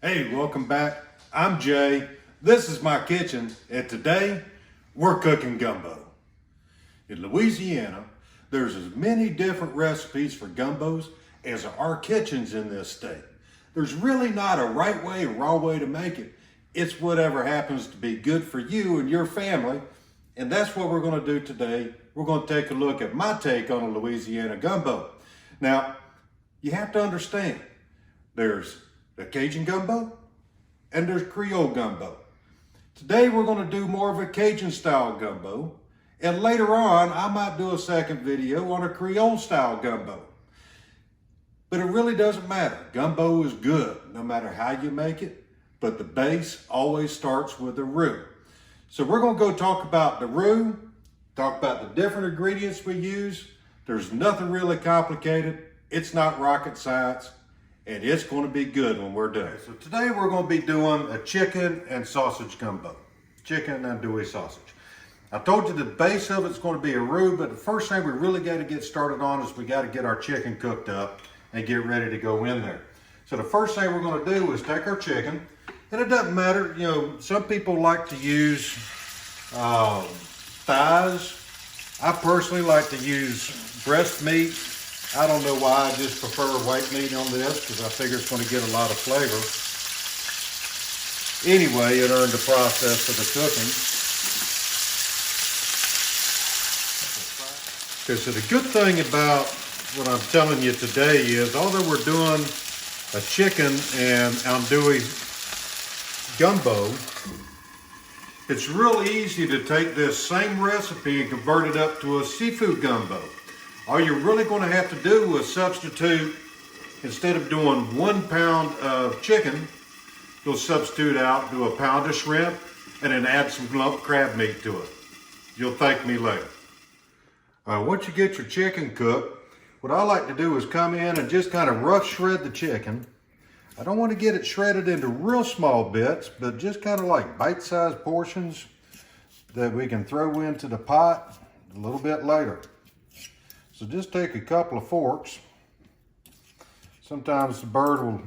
Hey, welcome back. I'm Jay. This is my kitchen, and today we're cooking gumbo. In Louisiana, there's as many different recipes for gumbos as there are kitchens in this state. There's really not a right way or wrong way to make it. It's whatever happens to be good for you and your family, and that's what we're going to do today. We're going to take a look at my take on a Louisiana gumbo. Now, you have to understand, there's the Cajun gumbo and there's Creole gumbo. Today we're going to do more of a Cajun style gumbo, and later on I might do a second video on a Creole style gumbo. But it really doesn't matter. Gumbo is good no matter how you make it, but the base always starts with the roux. So we're going to go talk about the roux, talk about the different ingredients we use. There's nothing really complicated. It's not rocket science. And it's going to be good when we're done. So today we're going to be doing a chicken and sausage gumbo. Chicken and andouille sausage. I told you the base of it's going to be a roux, but the first thing we really got to get started on is we got to get our chicken cooked up and get ready to go in there. So the first thing we're going to do is take our chicken, and it doesn't matter, you know, some people like to use thighs. I personally like to use breast meat. I don't know why, I just prefer white meat on this because I figure it's going to get a lot of flavor. Anyway, it earned the process of the cooking. Okay, so the good thing about what I'm telling you today is, although we're doing a chicken and andouille gumbo, it's real easy to take this same recipe and convert it up to a seafood gumbo. All you're really going to have to do is substitute, instead of doing 1 pound of chicken, you'll substitute out, do a pound of shrimp, and then add some lump crab meat to it. You'll thank me later. Once you get your chicken cooked, what I like to do is come in and just kind of rough shred the chicken. I don't want to get it shredded into real small bits, but just kind of like bite-sized portions that we can throw into the pot a little bit later. So just take a couple of forks. Sometimes the bird will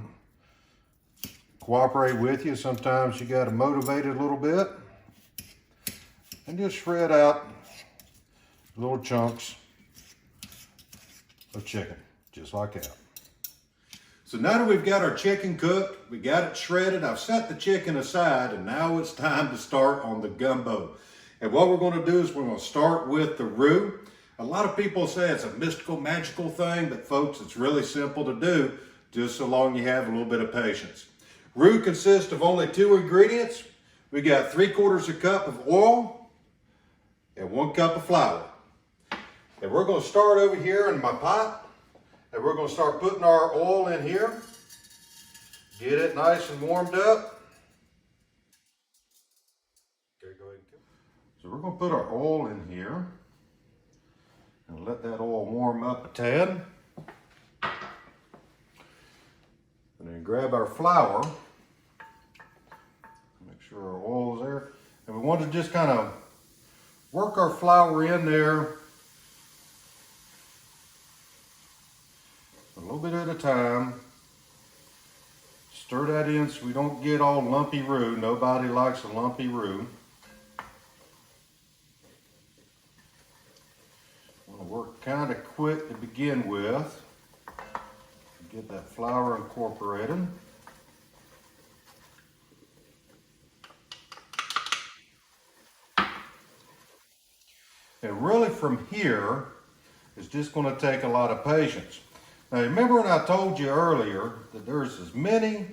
cooperate with you. Sometimes you got to motivate it a little bit. And just shred out little chunks of chicken, just like that. So now that we've got our chicken cooked, we got it shredded, I've set the chicken aside, and now it's time to start on the gumbo. And what we're going to do is we're going to start with the roux. A lot of people say it's a mystical, magical thing, but folks, it's really simple to do, just so long you have a little bit of patience. Roux consists of only 2 ingredients. We got 3/4 a cup of oil and 1 cup of flour. And we're going to start over here in my pot, and we're going to start putting our oil in here. Get it nice and warmed up. Okay, go ahead and so we're going to put our oil in here. And let that oil warm up a tad. And then grab our flour. Make sure our oil is there. And we want to just kind of work our flour in there a little bit at a time. Stir that in so we don't get all lumpy roux. Nobody likes a lumpy roux. Work kind of quick to begin with. Get that flour incorporated. And really from here, it's just going to take a lot of patience. Now remember when I told you earlier that there's as many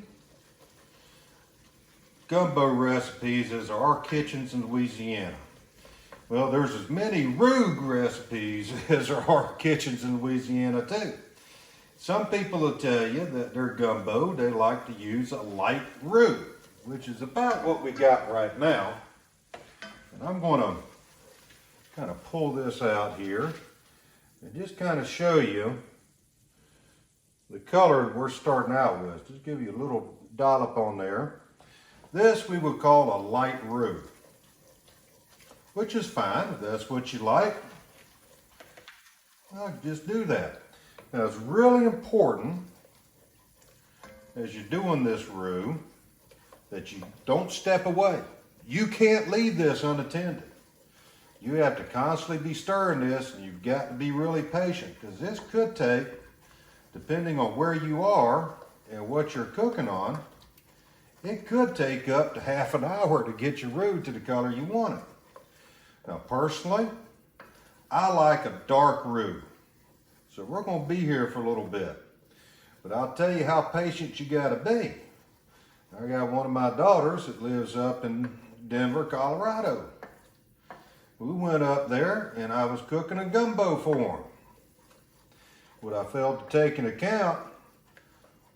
gumbo recipes as there are kitchens in Louisiana. Well, there's as many roux recipes as there are kitchens in Louisiana too. Some people will tell you that their gumbo, they like to use a light roux, which is about what we got right now. And I'm going to kind of pull this out here and just kind of show you the color we're starting out with. Just give you a little dollop on there. This we would call a light roux, which is fine if that's what you like. Well, just do that. Now it's really important as you're doing this roux that you don't step away. You can't leave this unattended. You have to constantly be stirring this, and you've got to be really patient, because this could take, depending on where you are and what you're cooking on, it could take up to half an hour to get your roux to the color you want it. Now personally, I like a dark roux. So we're going to be here for a little bit. But I'll tell you how patient you got to be. I got one of my daughters that lives up in Denver, Colorado. We went up there and I was cooking a gumbo for them. What I failed to take into account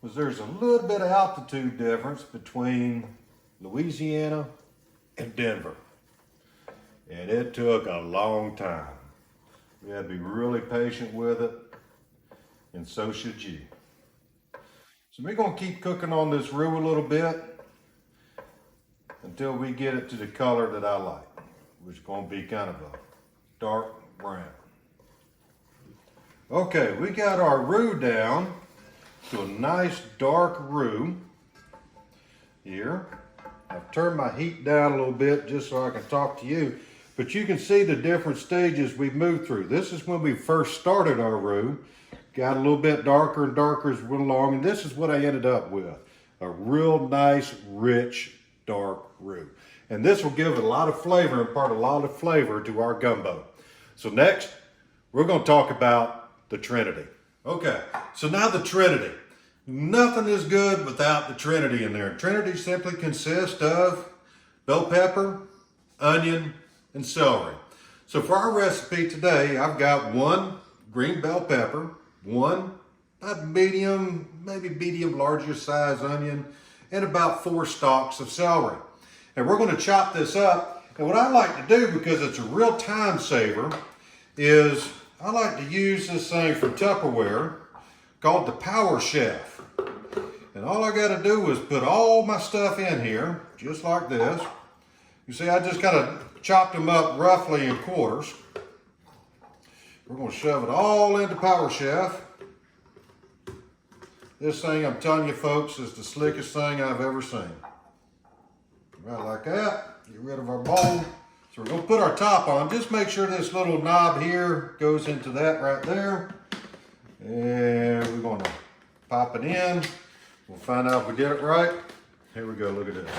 was there's a little bit of altitude difference between Louisiana and Denver. And it took a long time. You had to be really patient with it, and so should you. So we're going to keep cooking on this roux a little bit until we get it to the color that I like, which is going to be kind of a dark brown. Okay, we got our roux down to a nice dark roux here. I've turned my heat down a little bit just so I can talk to you, but you can see the different stages we've moved through. This is when we first started our roux. Got a little bit darker and darker as we went along, and this is what I ended up with. A real nice, rich, dark roux. And this will give it a lot of flavor, impart a lot of flavor to our gumbo. So next, we're going to talk about the Trinity. Okay, so now the Trinity. Nothing is good without the Trinity in there. Trinity simply consists of bell pepper, onion, and celery. So for our recipe today, I've got one green bell pepper, one about medium, maybe medium larger size onion, and about 4 stalks of celery. And we're going to chop this up. And what I like to do, because it's a real time saver, is I like to use this thing from Tupperware called the Power Chef. And all I got to do is put all my stuff in here, just like this. You see, I just kind of chopped them up roughly in quarters. We're going to shove it all into Power Chef. This thing, I'm telling you folks, is the slickest thing I've ever seen. Right like that. Get rid of our bowl. So we're going to put our top on. Just make sure this little knob here goes into that right there. And we're going to pop it in. We'll find out if we did it right. Here we go, look at this.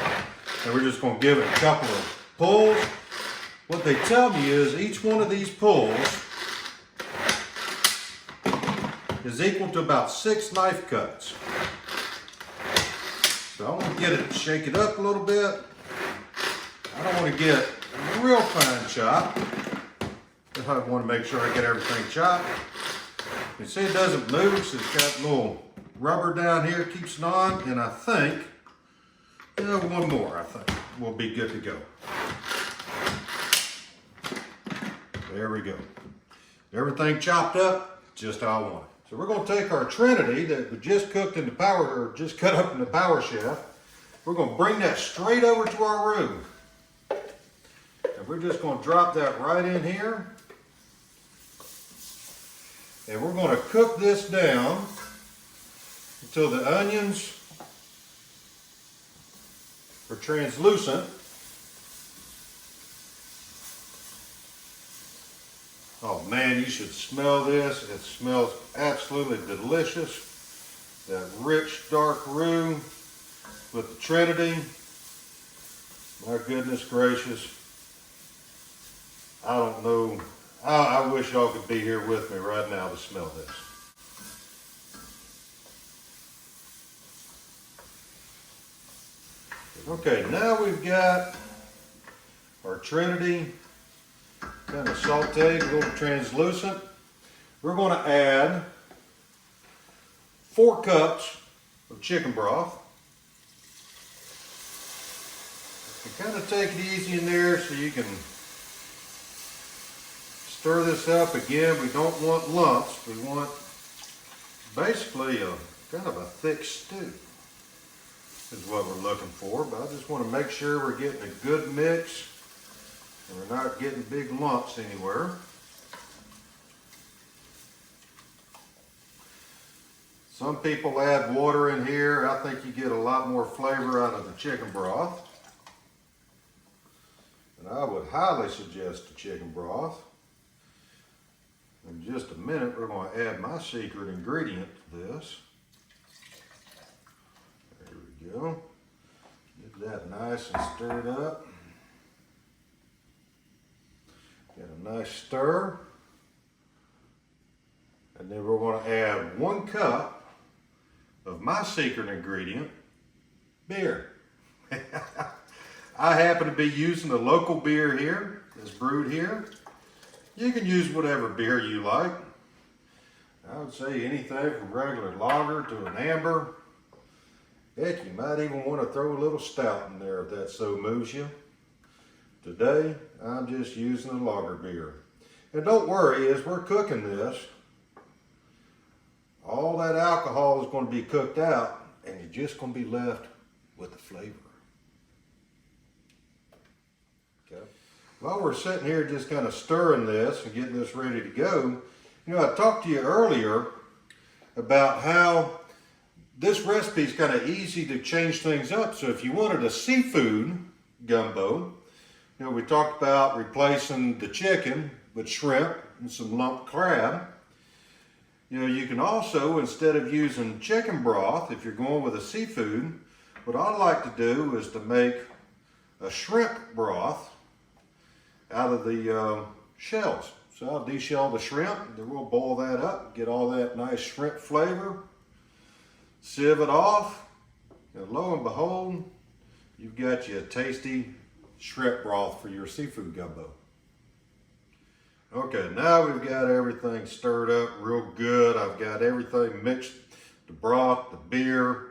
And we're just going to give it a couple of pulls. What they tell me is each one of these pulls is equal to about 6 knife cuts. So I want to get it, shake it up a little bit. I don't want to get a real fine chop. I want to make sure I get everything chopped. You see it doesn't move, so it's got a little rubber down here, keeps it on, and I think, one more, I think, we'll be good to go. There we go. Everything chopped up, just how I want it. So we're going to take our Trinity that we just cooked in the power, or just cut up in the Power Chef. We're going to bring that straight over to our roux. And we're just going to drop that right in here. And we're going to cook this down until the onions are translucent. Oh man, you should smell this. It smells absolutely delicious. That rich, dark roux with the Trinity. My goodness gracious. I don't know. I wish y'all could be here with me right now to smell this. Okay, now we've got our Trinity kind of sauteed, a little translucent. We're going to add 4 cups of chicken broth. And kind of take it easy in there so you can stir this up again. We don't want lumps. We want basically a kind of a thick stew is what we're looking for. But I just want to make sure we're getting a good mix and we're not getting big lumps anywhere. Some people add water in here. I think you get a lot more flavor out of the chicken broth. And I would highly suggest the chicken broth. In just a minute, we're going to add my secret ingredient to this. There we go. Get that nice and stirred up. Get a nice stir. And then we're going to add 1 cup of my secret ingredient, beer. I happen to be using a local beer here, that's brewed here. You can use whatever beer you like. I would say anything from regular lager to an amber. Heck, you might even want to throw a little stout in there if that so moves you. Today, I'm just using a lager beer. And don't worry, as we're cooking this, all that alcohol is going to be cooked out and you're just going to be left with the flavor. Okay. While we're sitting here just kind of stirring this and getting this ready to go, you know, I talked to you earlier about how this recipe is kind of easy to change things up. So if you wanted a seafood gumbo, you know, we talked about replacing the chicken with shrimp and some lumped crab. You know, you can also, instead of using chicken broth, if you're going with a seafood, what I like to do is to make a shrimp broth out of the shells. So I'll deshell the shrimp, then we'll boil that up, get all that nice shrimp flavor, sieve it off, and lo and behold, you've got you a tasty shrimp broth for your seafood gumbo. Okay, now we've got everything stirred up real good. I've got everything mixed, the broth, the beer,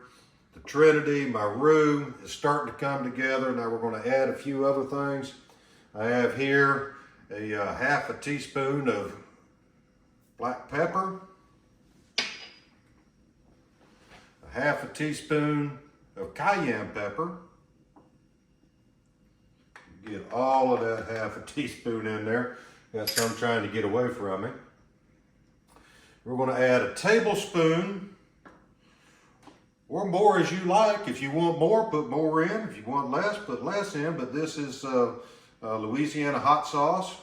the Trinity, my roux is starting to come together. Now we're going to add a few other things. I have here a half a teaspoon of black pepper, a half a teaspoon of cayenne pepper. Get all of that half a teaspoon in there. Got some trying to get away from me. We're going to add a tablespoon or more as you like. If you want more, put more in. If you want less, put less in. But this is Louisiana hot sauce.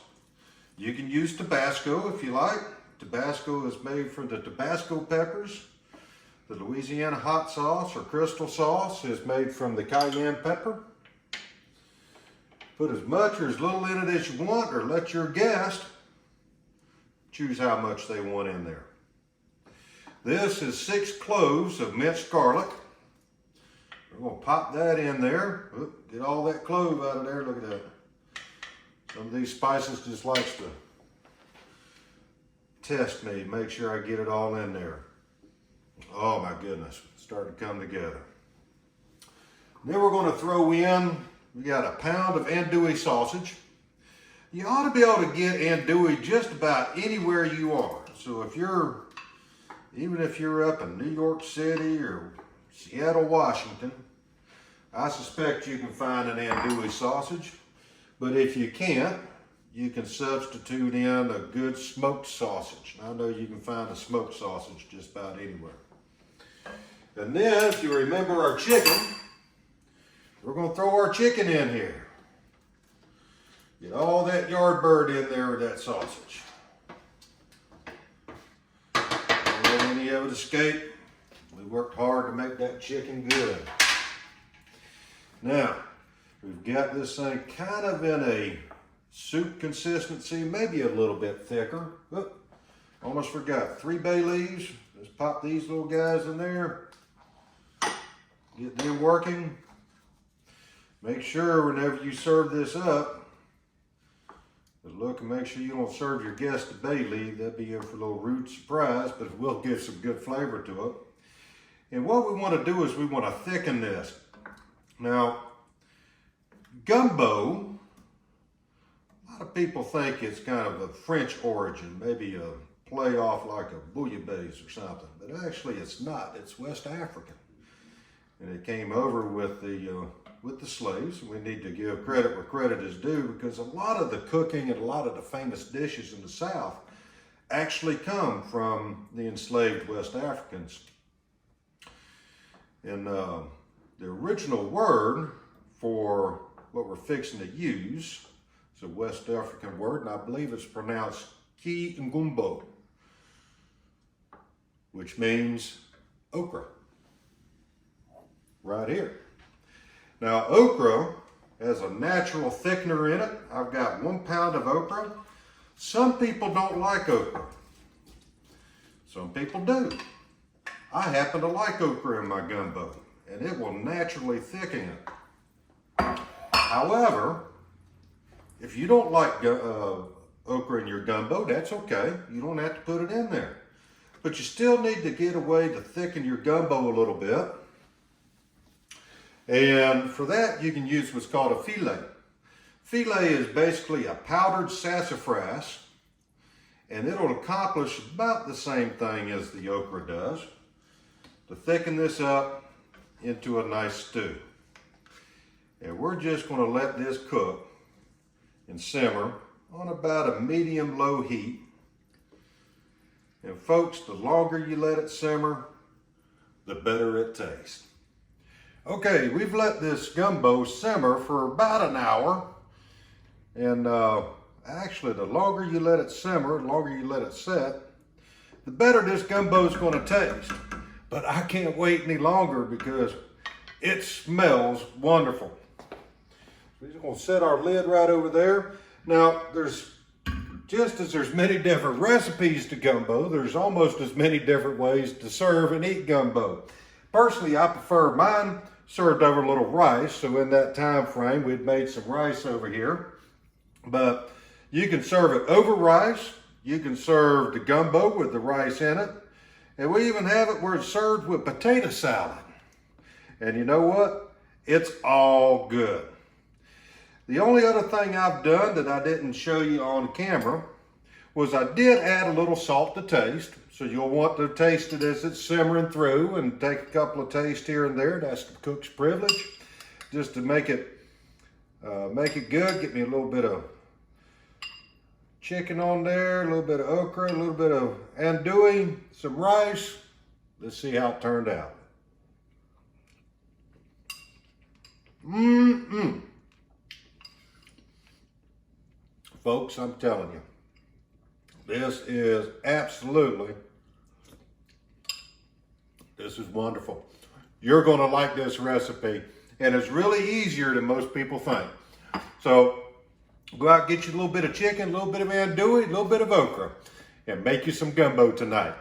You can use Tabasco if you like. Tabasco is made from the Tabasco peppers. The Louisiana hot sauce or crystal sauce is made from the cayenne pepper. Put as much or as little in it as you want, or let your guest choose how much they want in there. This is 6 cloves of minced garlic. We're going to pop that in there. Oop, get all that clove out of there. Look at that. Some of these spices just likes to test me, make sure I get it all in there. Oh my goodness, it's starting to come together. Then we're going to throw in, we got a pound of andouille sausage. You ought to be able to get andouille just about anywhere you are. So if you're, even if you're up in New York City or Seattle, Washington, I suspect you can find an andouille sausage. But if you can't, you can substitute in a good smoked sausage. And I know you can find a smoked sausage just about anywhere. And then, if you remember our chicken, we're going to throw our chicken in here. Get all that yard bird in there with that sausage. Don't let any of it escape. We worked hard to make that chicken good. Now, we've got this thing kind of in a soup consistency, maybe a little bit thicker. Oop, almost forgot. 3 bay leaves. Just pop these little guys in there. Get them working. Make sure whenever you serve this up, look and make sure you don't serve your guest a bay leaf. That'd be in for a little rude surprise, but it will give some good flavor to it. And what we want to do is we want to thicken this. Now, gumbo, a lot of people think it's kind of a French origin, maybe a play off like a bouillabaisse or something, but actually it's not. It's West African, and it came over with the slaves. We need to give credit where credit is due, because a lot of the cooking and a lot of the famous dishes in the South actually come from the enslaved West Africans And the original word for what we're fixing to use is a West African word, and I believe it's pronounced Gumbo, which means okra, right here. Now, okra has a natural thickener in it. I've got 1 pound of okra. Some people don't like okra. Some people do. I happen to like okra in my gumbo, and it will naturally thicken it. However, if you don't like okra in your gumbo, that's okay. You don't have to put it in there. But you still need to get a way to thicken your gumbo a little bit. And for that, you can use what's called a filet. Filet is basically a powdered sassafras, and it'll accomplish about the same thing as the okra does to thicken this up into a nice stew. And we're just going to let this cook and simmer on about a medium-low heat. And folks, the longer you let it simmer, the better it tastes. Okay, we've let this gumbo simmer for about an hour. And actually, the longer you let it simmer, the longer you let it set, the better this gumbo is going to taste. But I can't wait any longer because it smells wonderful. We're just going to set our lid right over there. Now, just as there's many different recipes to gumbo, there's almost as many different ways to serve and eat gumbo. Personally, I prefer mine served over a little rice. So in that time frame, we'd made some rice over here. But you can serve it over rice. You can serve the gumbo with the rice in it. And we even have it where it's served with potato salad. And you know what? It's all good. The only other thing I've done that I didn't show you on camera was I did add a little salt to taste. So you'll want to taste it as it's simmering through and take a couple of tastes here and there. That's the cook's privilege. Just to make it good, get me a little bit of chicken on there, a little bit of okra, a little bit of andouille, some rice. Let's see how it turned out. Folks, I'm telling you, this is wonderful. You're going to like this recipe, and it's really easier than most people think. So go out and get you a little bit of chicken, a little bit of andouille, a little bit of okra, and make you some gumbo tonight.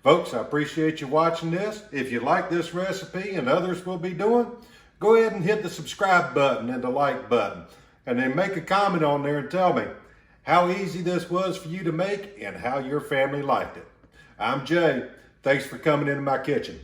Folks, I appreciate you watching this. If you like this recipe and others will be doing, go ahead and hit the subscribe button and the like button. And then make a comment on there and tell me how easy this was for you to make and how your family liked it. I'm Jay. Thanks for coming into my kitchen.